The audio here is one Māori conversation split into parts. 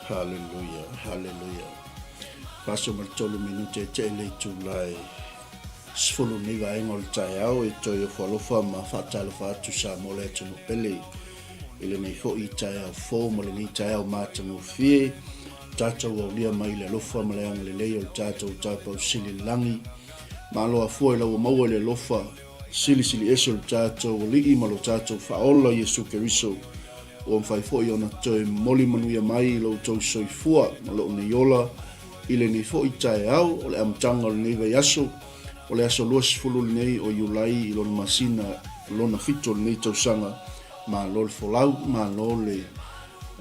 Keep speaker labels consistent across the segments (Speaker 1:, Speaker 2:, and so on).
Speaker 1: Hallelujah, hallelujah. Paso mal tolu minute te le tulai. Sfulu ni ga engol Taeao e toi falofa ma fatalo fatu sa mole tunu pele. Ile nei fo I Taeao fo mole ni Taeao matangu fie. Tato wa ulia mai le lofa ma le ang le leo tato tapa usili langi. Malo a fo ila wa maua le lofa. Sili eso le tato wa li malo tato faola Yesu Keriso. O mfai fo I ona toi moli manuia mai lo tau soifua ma lo ne yola ile ni fo I Taeao o le amtanga le neiva yaso o le aso luas fulu le nei o yulai ilo le masina lona fito le nei tausanga ma lo le folau ma lo le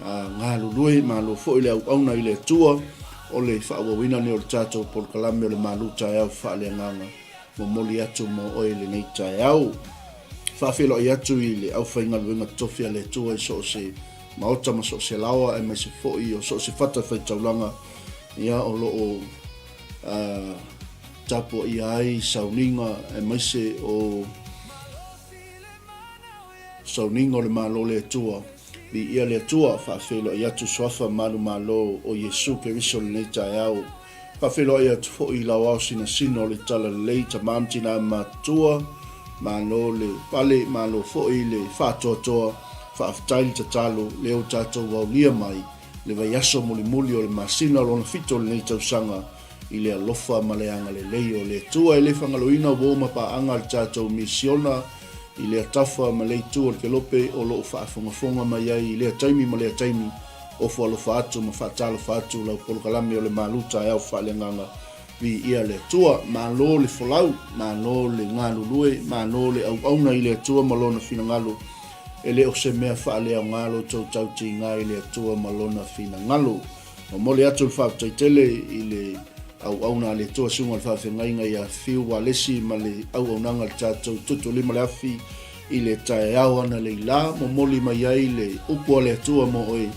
Speaker 1: ngā lulue ma lo fo ile au auna ile atua o le whaawawina ni o le tato por kalame o le Malū Taeao Faaleagaga mo moli atu mo o le nei Taeao Faafelo I atu I le au whainga luenga tofia le tua I so se maota ma so se lawa e mai se fo'i o so se fata whai taulanga ia o lo o tapo I ai sauninga e mai se o sauninga o le malo le tua bi ia le tua faafelo I atu swafa malu malo o Yesu Keriso le nei Taeao faafelo I atu fo'i lawa o sina sino le tala le lei ta mamtina matua Malo le pale malo fo'i le whātoatoa whaaftaili tatalo leo tātou waulia mai le vaiaso muli o le masina lona fito le nei tausanga I le alofa maleanga le leo le tua le whangaloina o mapaanga le tātou misiona I le atafa ma le tua le kelope o lo whaafongafonga mai ai I le taimi ma le taimi o whaalofa atu ma whaatalo whaatu lau polokalami o le Malū Taeao Faaleagaga vi ia le tua malo le folau malo le ngalulue malo le au auna I le tua malona fina ngalo ele o se mea whaalea ngalo tau tinga I le tua malona fina ngalo o mole atu whaaptaitele I le au auna le tua sunga whaafengainga ia fiu wa lesi ma le au aunanga le tātou tutu lima le afi I le Taeao ana le ila mo moli mai ai le upua le tua mo oe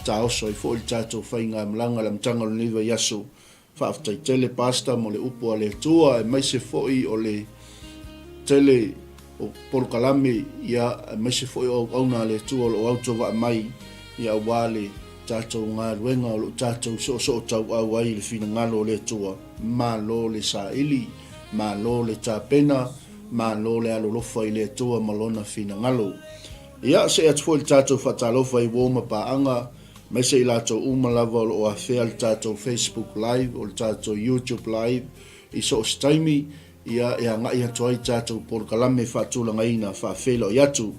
Speaker 1: taoso I fo il tātou whainga mlanga le mtanga le niva yaso Whaaftai tele pasta mo le upo a le tua e mai se fo'i o le tele o polokalame ia e mai se fo'i o auna le tua o auto wa mai ia wale tātou ngā ruenga o tātou so tau au ai le fina ngalo le tua ma lo le sa ili ma lo le tāpena ma lo le alolofa I le tua malona fina ngalo ia se atu fo'i tātou whatalofa I woma paanga Mai se I lato umalava o afea le tātou Facebook Live o le tātou YouTube Live I so staimi ia e ngai atu ai tātou polokalame whaatulanga ina whaafelo I atu.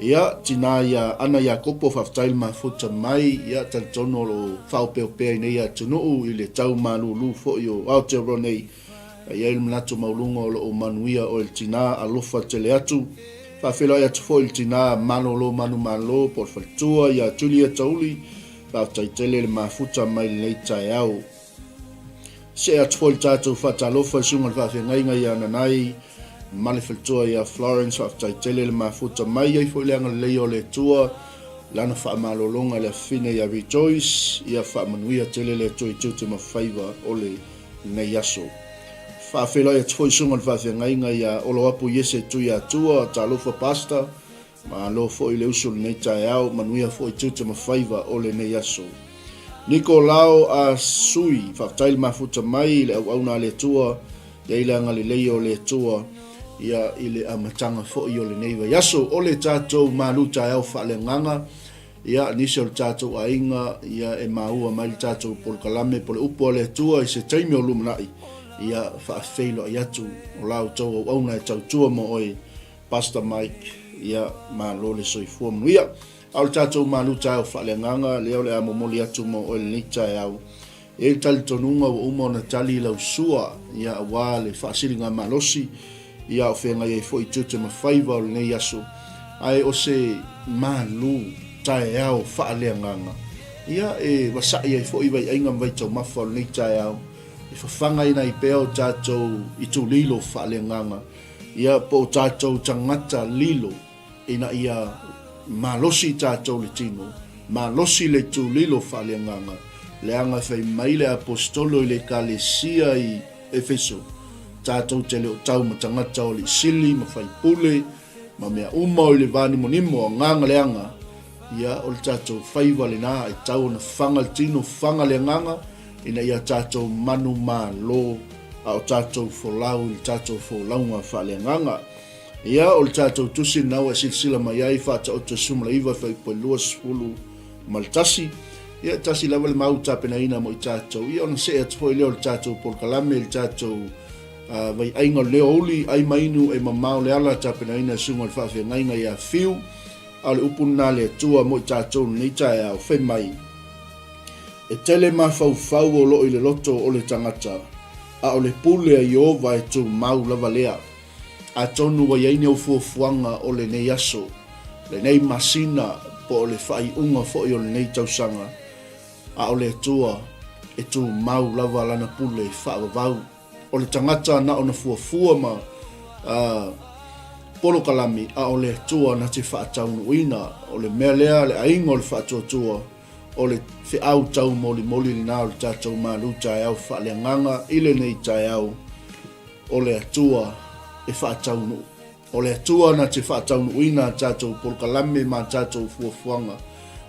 Speaker 1: Ia tina ia ana ia kopo whaftail mafuta mai ia talitono o whaopeopea nei atu nuu I le tau Malū fo I o Aotearoa nei ia il manato maulunga o manuia o il tina alofa tele atu. Whaafelo ia tu fo il tina manolo manu malo por faltua ia tulia tauli whaaftaitele le mafuta mai le Taeao. Se atu fo il tātou whaatalofa sunga le whaafengainga ia nanai male faltua ia Florence whaaftaitele le mafuta mai ai fo ileanga le leo le tua lana whaamalolonga le fine ia Rejoice ia whaamanuia tele le tui tutu mawhaiva o le nei aso. Whaafelo ia tfoi sunga le whaafengainga ia olo apu yese tui atua talofa pasta ma lo fo I le uso le nei Taeao manuia fo I tutu mawhaiva o le nei aso. Nikolao a sui whaaftaili mafuta mai le au auna le tua ia ilanga le leo le tua ia ile amatanga fo I o le neiva yaso o le tātou Malū Taeao Faaleagaga ia nisi o le tātou ainga ia e maua mai le tātou polokalame po le upo le tua I se taimi o lumanai ia whaafeilo I atu o lau tau au auna e tautua mo oi Pastor Mike ia malo le soifua manuia au le tātou Malū Taeao Faaleagaga leo le amomoli atu mo oi le nei Taeao e tali tonunga o umo na tali lau sua ia awa le whaasilinga malosi ia o whenga i fo I tutu mawhaiva o le nei aso ai o se Malū Taeao Faaleagaga ia e wasai ai fo I vai ainga vai tau mafa o le nei Taeao I whawhanga ina I peo tātou I tu lilo Faaleagaga ia po tātou tangata lilo ina ia malosi tātou le tino malosi le tu lilo Faaleagaga le anga whai mai le apostolo I le kalesia I Efeso tātou tele o tau matangata o le sili ma whai pule ma mea uma o le vani monimo o nganga le anga ia o le tātou whaiwa le nā e tau na whanga tino whanga le nganga ina ia tātou manu Malū a o tātou wholau i tātou wholaunga Faaleagaga. Ia o le tātou tusi nau e silsila mai ai whata o te sumlaiva whai poe lua sepulu maltasi. Ia tasi lava le mau tāpena ina mo i tātou. Ia ona se atu hoi leo le tātou polkalame le tātou vai ainga leo uli ai mainu e mamau le ala tāpena ina sunga le whawhia ngainga ia fiu. A le upuna le atua mo i tātou ni Taeao whai mai. E tele mawhau o lo i le loto o le tangata. A o le pule a Iova e tū mau lava lea. A tonu wa iaine o fuafuanga o le nei aso. Le nei masina po o le whai unga fo i o le nei tausanga. A o le atua e tū mau lava lana pule i whaavavau. O le tangata na o na fuafua ma polo kalami a o le atua na te whaataunu uina. O le mea lea le ainga o le whaatuatua. O le whiau tau moli li nā o le tātou Malū Taeao Faaleagaga i le nei Taeao. O le atua e whaataunu. O le atua na te whaataunu uina tātou polkalame ma tātou fuafuanga.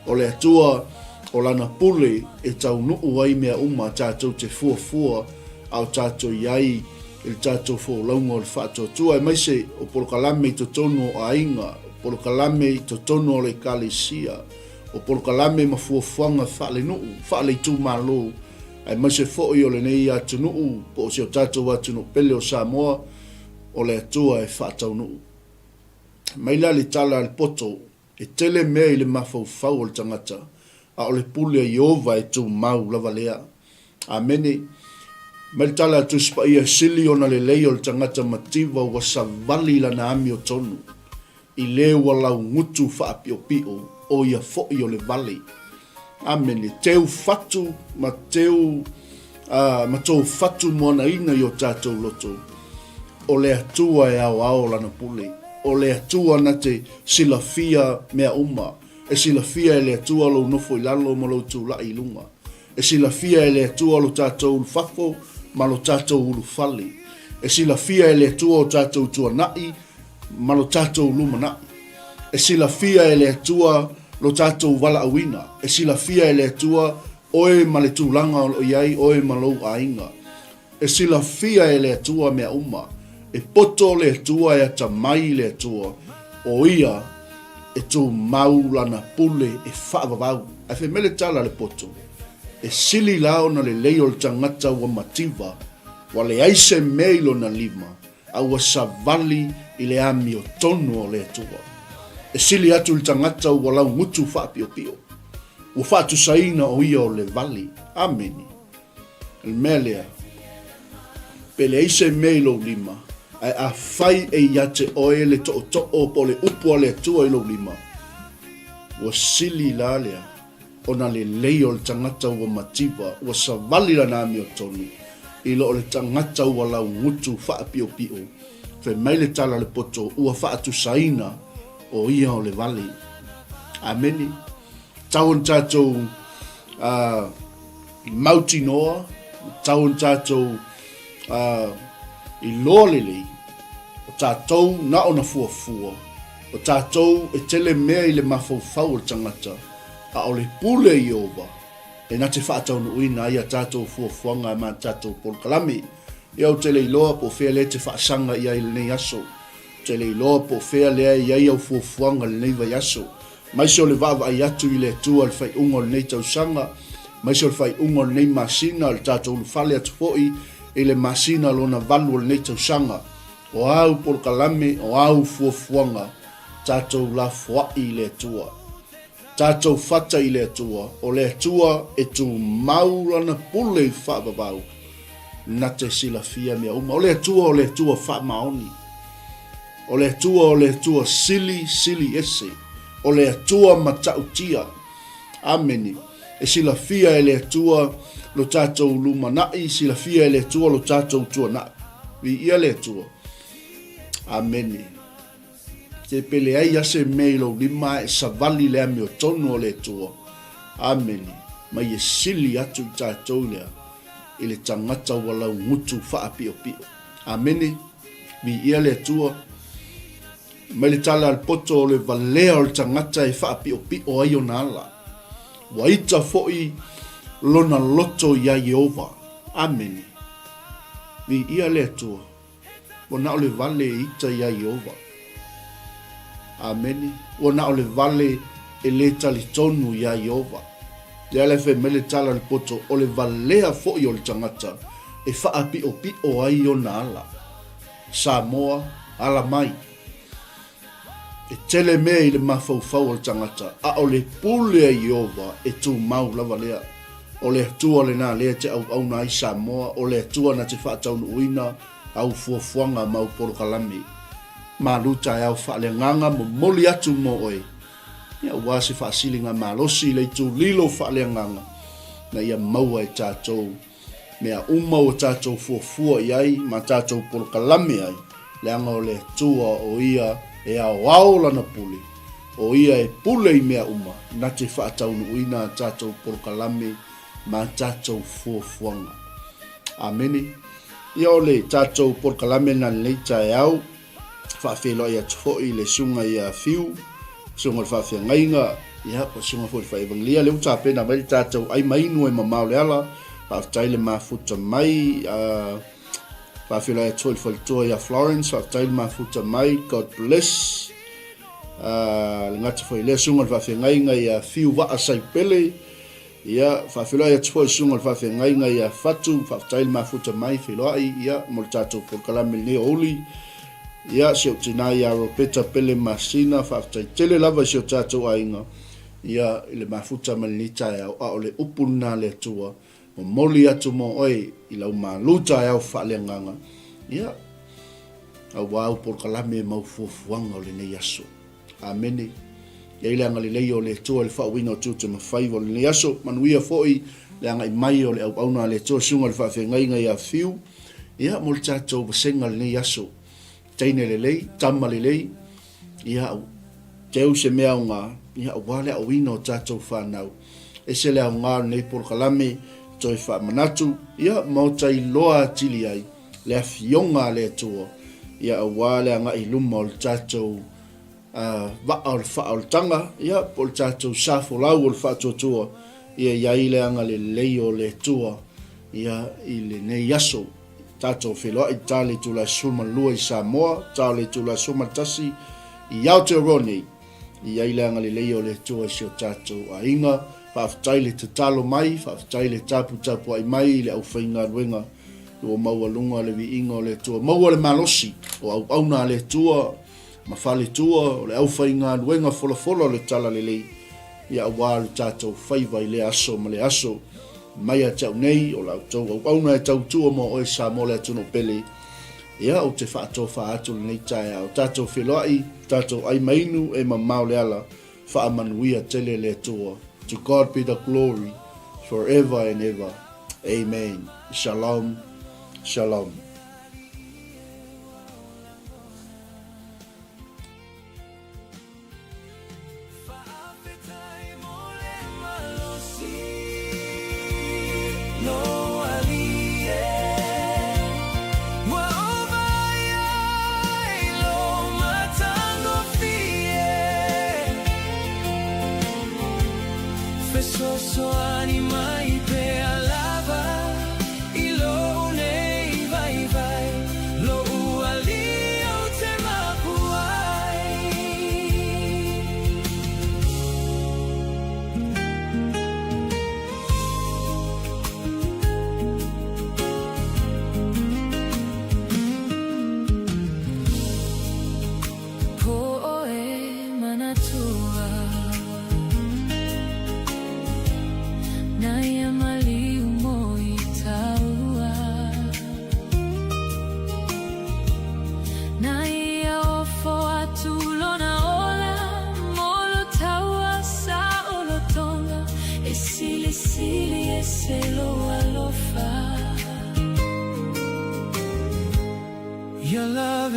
Speaker 1: O le atua o lana pule e tau nuu ai mea uma tātou te fuafua au tātou iai il tātou wholaunga o le whaatotua. E maise o polkalame to tono o ainga, polkalame to tono o le kalesia, o polkalame ma fuafuanga whaale nuu, whaale tū Malū. E maise fōi o le nei atu nuu, po o si o tātou atu nuu pele o Samoa, o le atua e whaatau nuu. Maila le tala le poto, e tele mea i le mawhau o le tangata, a o le pule a Iova e tū mau lava lea. Amene. Mai tala tu spa ia sili ona le lei o le tangata mativa wa savali lana ami o tonu. I leo walau ngutu whaapio pio o ia fo'i o le vali. Amene. Teu fatu ma teu ma tau fatu moana ina i o tātou loto. O le atua e ao lana pule. O le atua na te silafia mea uma. E silafia e le atua lo nofo i lalo ma lo tu la i lunga. E silafia e le atua lo tātou ulfafo ma lo tātou ulufali. E silafia e le atua o tātou tuanai ma lo tātou lumanai. E silafia e le atua lo tātou wala awina. E silafia e le atua oe ma le tūlanga o iai oe ma lo ainga. E silafia e le atua mea uma. E poto le atua e ata mai le atua. O ia e tū maulana pule e whaavavau. E whi mele tala le poto. E sili lao na le leo le tangata wa mativa. Wa le aise meilo na lima. A wa savali i le ami o tonu o le atua. E sili atu le tangata wa lau ngutu whaapio pio. Wa whaatu saina o ia o le vali. Ameni. El melea. Pele aise meilo lima. Ai a fai e iate oe le to'o po le upo le atua i lo lima. Wa sili la lea. Ona le leo le tangata wa mativa. Wa savali la nami o tonu. I lo le tangata wa lau ngutu whaapio pio. Fe mai le tala le poto. Ua whaatu saina o ia o le vali. Ameni. Tauon tātou mauti noa. Tauon tātou i lōleli. O tātou na o na fuafua. O tātou e tele mea i le mawhauwhau o tangata. A o le pule i Iova. E na te whaatau no uina ia tātou fuafuanga e ma tātou polkalami. Ia o tele i loa po whea le te whaasanga ia i le nei aso. Tele i loa po whea lea i ai au fuafuanga le nei vai aso. Maise o le vava ai atu i le atua le whai unga le nei tausanga. Maise o le whai unga le nei masina le tātou le whale atu fōi i le masina lona valu le nei tausanga. O au polkalami, o au fuafuanga, tātou la fuai i le atua. Tātou fata i le atua, o le atua e tū maurana pule i whaababau. Na te silafia mea uma. O le atua whaamaoni. O le atua sili ese. O le atua matautia. Ameni. E silafia e le atua lo tātou lumanai, silafia e le atua lo tātou tuanai. Vi ia le atua. Ameni. Te pele ai ase mei lo lima e savali lea me o tonu o le atua. Ameni. Mai e sili atu i tātou lea. I le tangata walau ngutu whaapio pio. Ameni. Vi ia le atua. mai le tala al poto o le valea o le tangata e whaapi-o-pi-o ai o nala. Waita fo'i lona loto ia Yehova. Amen. Vi ia le atua. Wana o le vale e ita ia Yehova. Amen. Wana o le vale e le talitonu ia Yehova. Ia le fe mele tala le poto o le valea fo'i o le tangata e whaapi-o-pi-o ai o nala. Samoa ala mai. E tele mea i le mafaufau o le tangata, a o le pule a Yehova e tu mau lava lea. O le atua le nā lea te au na i Samoa, o le atua na te whaataunu uina au fuafuanga mau porokalami. Malū Taeao Faaleagaga mo moli atu mo oe. Ia ua se whaasilinga malosi le tu lilo Faaleagaga na ia maua e tātou. Mea uma o tātou fuafua iai, ma tātou porokalami ai. Leanga o le atua o ia e au lana pule. O ia e pule i mea uma, na te whaataunu uina tātou porokalami, ma tātou fuafuanga. Amene. Ia o le tātou porokalami na lei Taeao, whaafelo ia tufo'i le sunga ia fiu, sunga le whaafeangainga, ia pa sunga fo le whaevanglia, leo tāpena mai tātou ai mainu e mamau le ala, whaafitai le mafuta mai, whaafelo ia tufo'i le whalitoa ia Florence, whaafitai le mafuta mai, God bless. Le ngati fo le sunga le whaafeangainga ia fiu waa saipele, ia whaafelo ia tufo'i sunga le whaafeangainga ia fatu, whaafitai le mafuta mai, wheloai, ia mo le tātou porokalami le oli, ia seo tina ia ropeta pele masina whaafitai tele lava seo tātou ainga, ia le mafuta malini Taeao a o le upuna le atua, mo moli atu mo oi i lau Malū Taeao Faaleagaga, ia au wau porokalami e mau fuafuanga o le nei aso. Amene. Ia i le anga le lei o le atua le whaawina o tūte mawhaiva o le nei aso, manuia fo'i le anga i mai o le au auna le atua sunga le whaafengainga ia fiu, ia mo le tātou basenga le nei aso. Teine le lei, tama le lei, ia au teu se mea o ngā, ia au wale au ina o tātou whanau. E se le au ngā nei porokalame, toi whaamanatu, ia mautai loa tili ai, le afionga le atua, ia au wale anga i luma o le tātou wa o le wha o le tanga, ia po le tātou safo lau o le wha tuatua, ia iai le anga le lei o le atua, ia i le nei aso, tātou wheloa i tāle tūla suma lua i Samoa, tāle tūla suma tasi i Aotearoa, i aileanga le leo le tua sio tātou a inga, whaafitai le te talo mai, whaafitai le tapu ai mai, le au whainga ruenga, o maua lunga le vi inga o le tua, maua le malosi, o au auna le tua, mawhale tua, o le au whainga ruenga fola le tala le lei, ia awa le tātou whaiva i le aso, ma le aso, mai a tau nei, o lau tau, au auna e tau tua mo oi sa mo le atuno pele, ia o te whaato whaatu le nei Taeao, tātou wheloai, tātou ai mainu e mamau le ala, whaamanuia tele le tua. To God be the glory, forever and ever. Amen. Shalom. Shalom.
Speaker 2: Your love